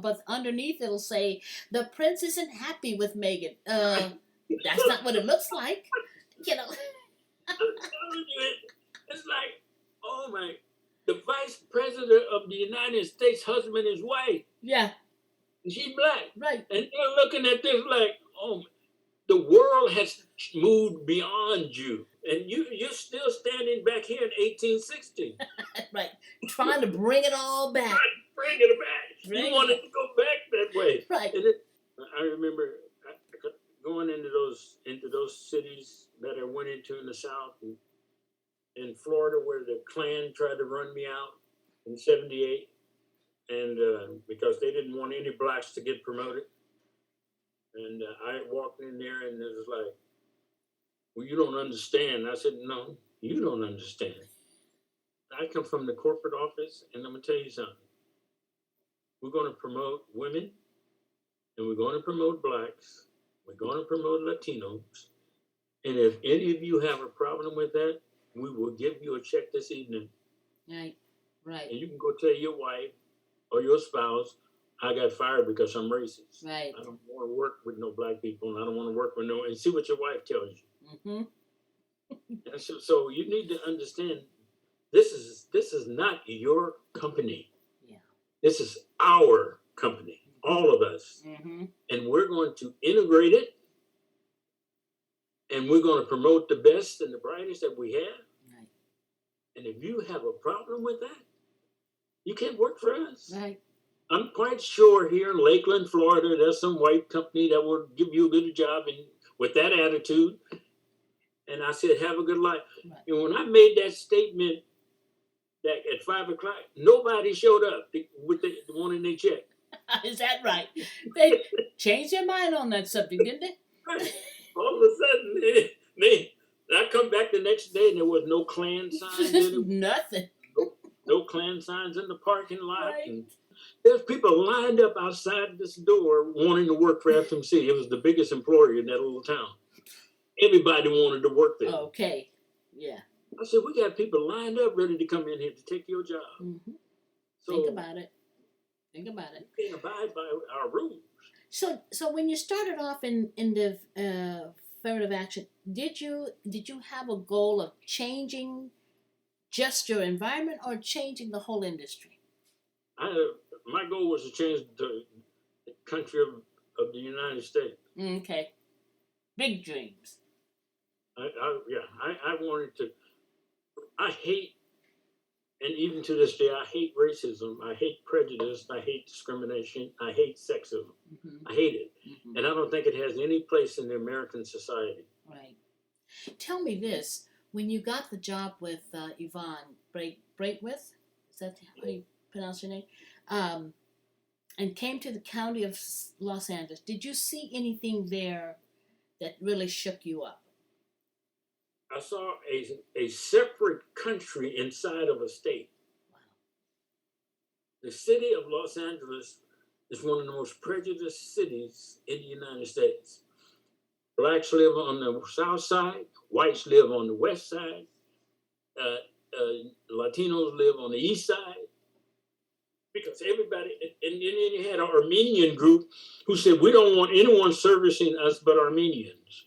Speaker 1: but underneath it'll say, "The prince isn't happy with Meghan." That's not what it looks like. You know.
Speaker 2: I'm telling you, it's like, oh my, the vice president of the United States, husband is white.
Speaker 1: Yeah.
Speaker 2: And she's black.
Speaker 1: Right.
Speaker 2: And they're looking at this like, oh, the world has moved beyond you. And you're still standing back here in 1860.
Speaker 1: Right. Trying to bring it all back.
Speaker 2: Bring it back. You wanted to go back that way.
Speaker 1: Right.
Speaker 2: And I remember going into those cities that I went into in the South, and in Florida, where the Klan tried to run me out in '78, and because they didn't want any blacks to get promoted. And I walked in there, and it was like, "Well, you don't understand." I said, "No, you don't understand. I come from the corporate office, and I'm going to tell you something. We're going to promote women, and we're going to promote blacks. We're going to promote Latinos. And if any of you have a problem with that, we will give you a check this evening.
Speaker 1: Right, right.
Speaker 2: And you can go tell your wife or your spouse, I got fired because I'm racist.
Speaker 1: Right.
Speaker 2: I don't want to work with no black people, and I don't want to work with and see what your wife tells you." And so you need to understand, this is not your company. Yeah. This is our company, all of us. And we're going to integrate it, and we're going to promote the best and the brightest that we have. Right. And if you have a problem with that, you can't work for us. Right. I'm quite sure here in Lakeland, Florida, there's some white company that will give you a good job and with that attitude. And I said, have a good life. Right. And when I made that statement that at 5 o'clock, nobody showed up with the wanting their check.
Speaker 1: Is that right? They changed their mind on that subject, didn't they?
Speaker 2: Right. All of a sudden, I come back the next day and there was no Klan signs.
Speaker 1: Nothing.
Speaker 2: No Klan signs in the parking lot.
Speaker 1: Right.
Speaker 2: And there's people lined up outside this door wanting to work for FMC. It was the biggest employer in that little town. Everybody wanted to work there.
Speaker 1: Okay. Yeah.
Speaker 2: I said, we got people lined up ready to come in here to take your job. So,
Speaker 1: think about it. You
Speaker 2: can't abide by our rules.
Speaker 1: So when you started off in the affirmative action, did you have a goal of changing just your environment or changing the whole industry?
Speaker 2: My goal was to change the country of the United States.
Speaker 1: Okay. Big dreams.
Speaker 2: I wanted to. I hate, and even to this day, I hate racism. I hate prejudice. I hate discrimination. I hate sexism. I hate it. And I don't think it has any place in the American society.
Speaker 1: Right. Tell me this. When you got the job with Yvonne Braithwaite, is that how you pronounce your name? And came to the county of Los Angeles, did you see anything there that really shook you up?
Speaker 2: I saw a separate country inside of a state. Wow. The city of Los Angeles is one of the most prejudiced cities in the United States. Blacks live on the south side, whites live on the west side. Latinos live on the east side, because everybody, and then you had an Armenian group who said, we don't want anyone servicing us but Armenians.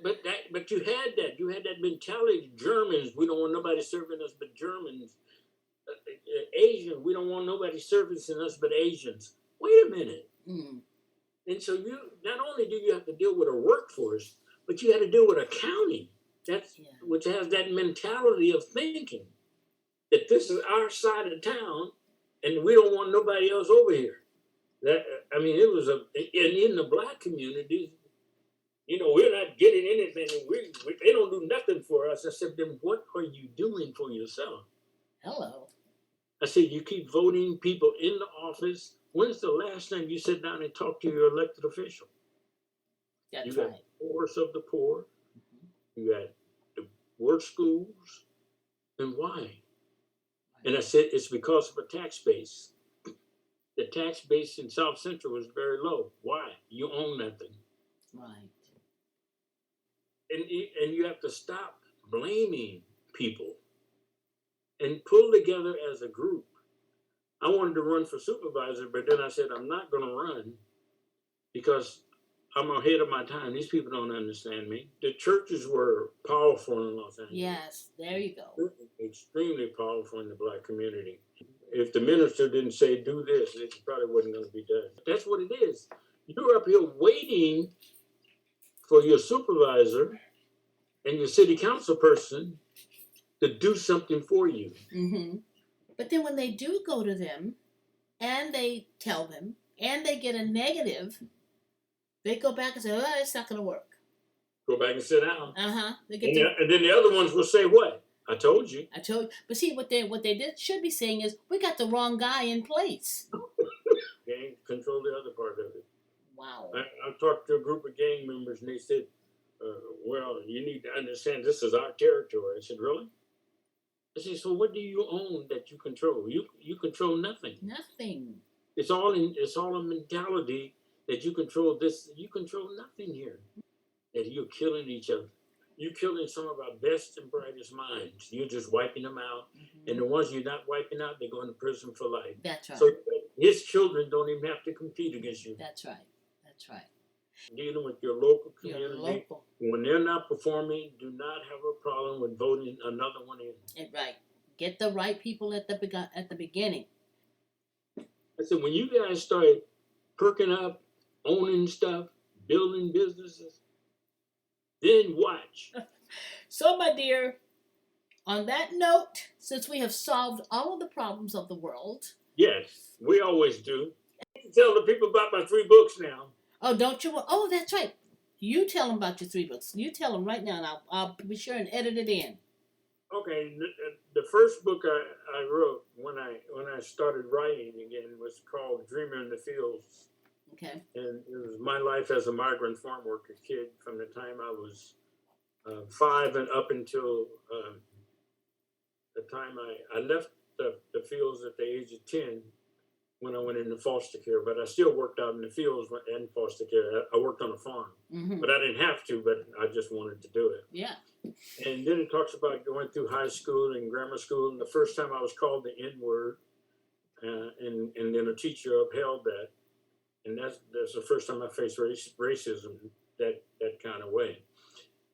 Speaker 2: But you had that mentality. Germans, we don't want nobody serving us but Germans. Asians, we don't want nobody servicing us but Asians. Wait a minute. Mm. And so you not only do you have to deal with a workforce, but you have to deal with accounting. Which has that mentality of thinking that this is our side of town, and we don't want nobody else over here. It was in the black communities. We're not getting anything. They don't do nothing for us. I said, then what are you doing for yourself?
Speaker 1: Hello.
Speaker 2: I said, you keep voting people in the office. When's the last time you sit down and talk to your elected official?
Speaker 1: That's
Speaker 2: you
Speaker 1: right.
Speaker 2: got the poorest of the poor. Mm-hmm. You got the worst schools. And why? Right. And I said, it's because of a tax base. The tax base in South Central was very low. Why? You own nothing.
Speaker 1: Right.
Speaker 2: And you have to stop blaming people and pull together as a group. I wanted to run for supervisor, but then I said, I'm not going to run because I'm ahead of my time. These people don't understand me. The churches were powerful in Los Angeles.
Speaker 1: Yes, there you go.
Speaker 2: Extremely powerful in the black community. If the minister didn't say, do this, it probably wasn't going to be done. That's what it is. You're up here waiting for your supervisor and your city council person to do something for you.
Speaker 1: Mm-hmm. But then when they do go to them and they tell them and they get a negative, they go back and say, oh, it's not going to work.
Speaker 2: Go back and sit down.
Speaker 1: Uh-huh.
Speaker 2: And then the other ones will say what? I told you.
Speaker 1: But see, what they should be saying is, we got the wrong guy in place.
Speaker 2: Gang control the other part of it.
Speaker 1: Wow.
Speaker 2: I talked to a group of gang members and they said, well, you need to understand this is our territory. I said, really? I said, so what do you own that you control? You control nothing.
Speaker 1: Nothing.
Speaker 2: It's all a mentality that you control this. You control nothing here. That you're killing each other. You're killing some of our best and brightest minds. You're just wiping them out. Mm-hmm. And the ones you're not wiping out, they're going to prison for life.
Speaker 1: That's right.
Speaker 2: So his children don't even have to compete against you.
Speaker 1: That's right. That's right.
Speaker 2: Dealing with your local community. When they're not performing, do not have a problem with voting another one in.
Speaker 1: Right. Get the right people at the beginning.
Speaker 2: I said, when you guys start perking up, owning stuff, building businesses, then watch.
Speaker 1: So, my dear, on that note, since we have solved all of the problems of the world.
Speaker 2: Yes, we always do. I can tell the people about my 3 books now.
Speaker 1: Oh, don't you? Oh, that's right. You tell them about your 3 books. You tell them right now, and I'll be sure and edit it in.
Speaker 2: Okay, the first book I wrote when I started writing again was called Dreamer in the Fields.
Speaker 1: Okay.
Speaker 2: And it was my life as a migrant farm worker kid from the time I was 5 and up until the time I left the fields at the age of 10 when I went into foster care. But I still worked out in the fields in foster care. I worked on a farm. Mm-hmm. But I didn't have to, but I just wanted to do it.
Speaker 1: Yeah.
Speaker 2: And then it talks about going through high school and grammar school. And the first time I was called the N-word, and then a teacher upheld that. And that's the first time I faced racism that kind of way.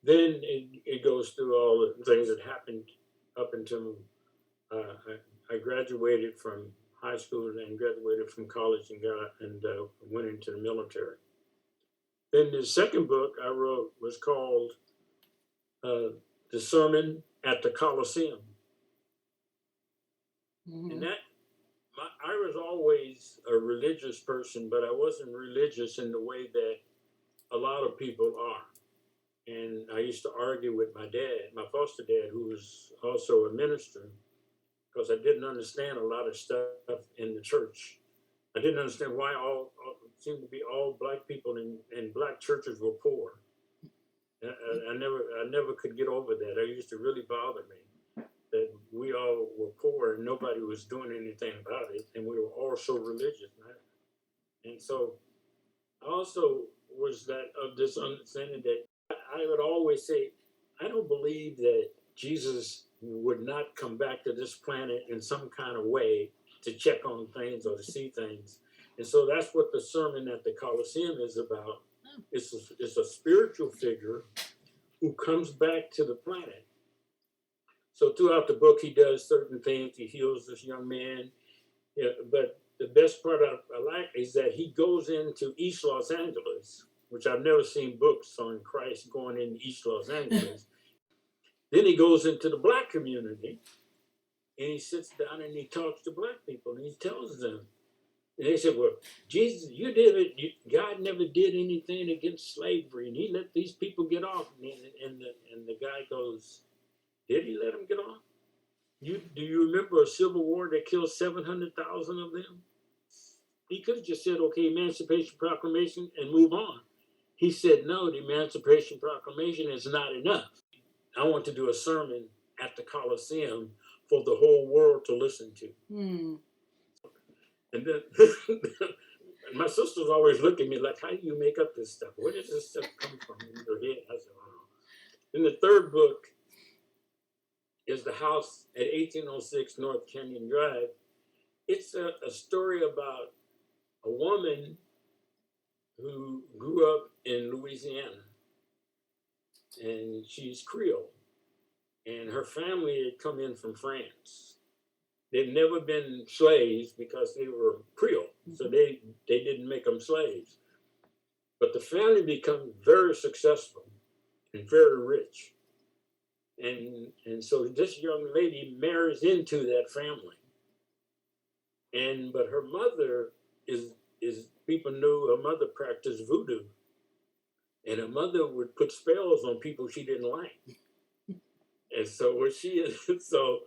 Speaker 2: Then it goes through all the things that happened up until I graduated from high school and graduated from college and went into the military. Then the second book I wrote was called The Sermon at the Coliseum. Mm-hmm. And I was always a religious person, but I wasn't religious in the way that a lot of people are. And I used to argue with my dad, my foster dad, who was also a minister, because I didn't understand a lot of stuff in the church. I didn't understand why it seemed to be all black people in black churches were poor. I never could get over that. It used to really bother me that we all were poor and nobody was doing anything about it, and we were all so religious. Right? And so I also was of this understanding that I would always say, I don't believe that Jesus would not come back to this planet in some kind of way to check on things or to see things. And so that's what the sermon at the Colosseum is about. It's a spiritual figure who comes back to the planet. So throughout the book, he does certain things. He heals this young man. Yeah, but the best part I like is that he goes into East Los Angeles, which I've never seen books on Christ going in East Los Angeles. Then he goes into the Black community, and he sits down and he talks to Black people, and he tells them. And they said, well, Jesus, you did it. God never did anything against slavery, and he let these people get off. And the guy goes, did he let them get off? Do you remember a civil war that killed 700,000 of them? He could have just said, okay, Emancipation Proclamation, and move on. He said, no, the Emancipation Proclamation is not enough. I want to do a sermon at the Colosseum for the whole world to listen to. And then my sisters always look at me like, how do you make up this stuff? Where does this stuff come from in your head? I said, I don't know. In the third book is The House at 1806 North Canyon Drive. It's a story about a woman who grew up in Louisiana, and she's Creole, and her family had come in from France. They'd never been slaves because they were Creole, so they didn't make them slaves. But the family became very successful and very rich. And so this young lady marries into that family. But her mother is people knew her mother practiced voodoo. And her mother would put spells on people she didn't like. And so so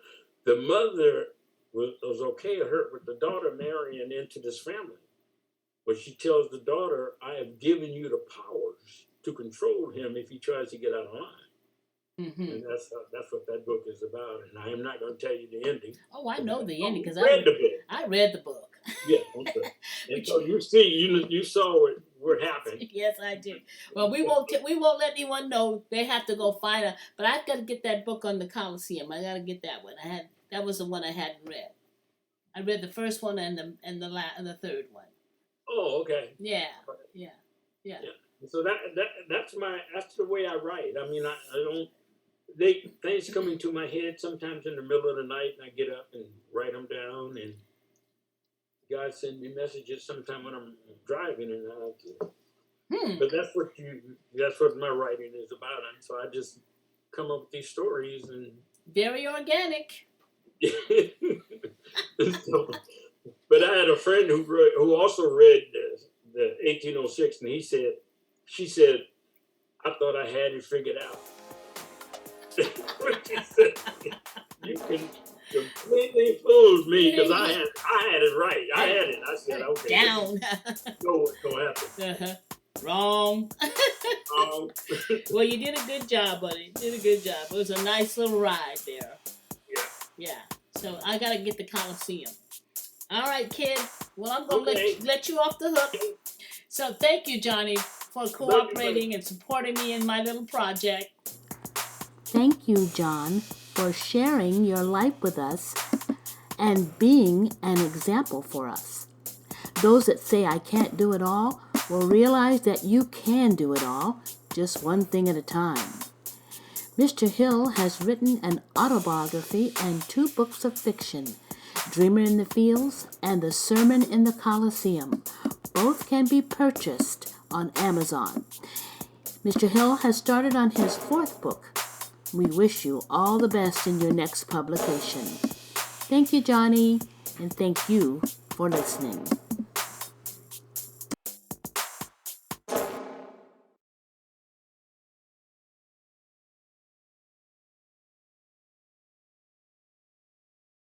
Speaker 2: the mother was okay with the daughter marrying into this family. But she tells the daughter, I have given you the powers to control him if he tries to get out of line. And that's what that book is about. And I am not going to tell you the ending.
Speaker 1: Oh, I know the ending because I read the book.
Speaker 2: Yeah, okay. And so you see, you saw what happened.
Speaker 1: Yes, I did. Well, we won't let anyone know. They have to go find it. But I've got to get that book on the Colosseum. I got to get that one. That was the one I hadn't read. I read the first one and the third one.
Speaker 2: Oh, okay.
Speaker 1: Yeah.
Speaker 2: So that's the way I write. I mean, I don't. Things come into my head sometimes in the middle of the night, and I get up and write them down. And God sends me messages sometime when I'm driving, and I have to. But that's what my writing is about. And so I just come up with these stories and.
Speaker 1: Very organic.
Speaker 2: But I had a friend who also read the 1806, and she said, I thought I had it figured out. She said, you can completely fool me because I had it right. I had it. I said, okay.
Speaker 1: Down.
Speaker 2: What's going to happen?
Speaker 1: Wrong. Well, you did a good job, buddy. You did a good job. It was a nice little ride there. Yeah. So I got to get the Coliseum. All right, kid. Well, I'm going to let you off the hook. So thank you, Johnny, for cooperating and supporting me in my little project. Thank you, John, for sharing your life with us and being an example for us. Those that say I can't do it all will realize that you can do it all, just one thing at a time. Mr. Hill has written an autobiography and 2 books of fiction, Dreamer in the Fields and The Sermon in the Coliseum. Both can be purchased on Amazon. Mr. Hill has started on his 4th book. We wish you all the best in your next publication. Thank you, Johnny, and thank you for listening.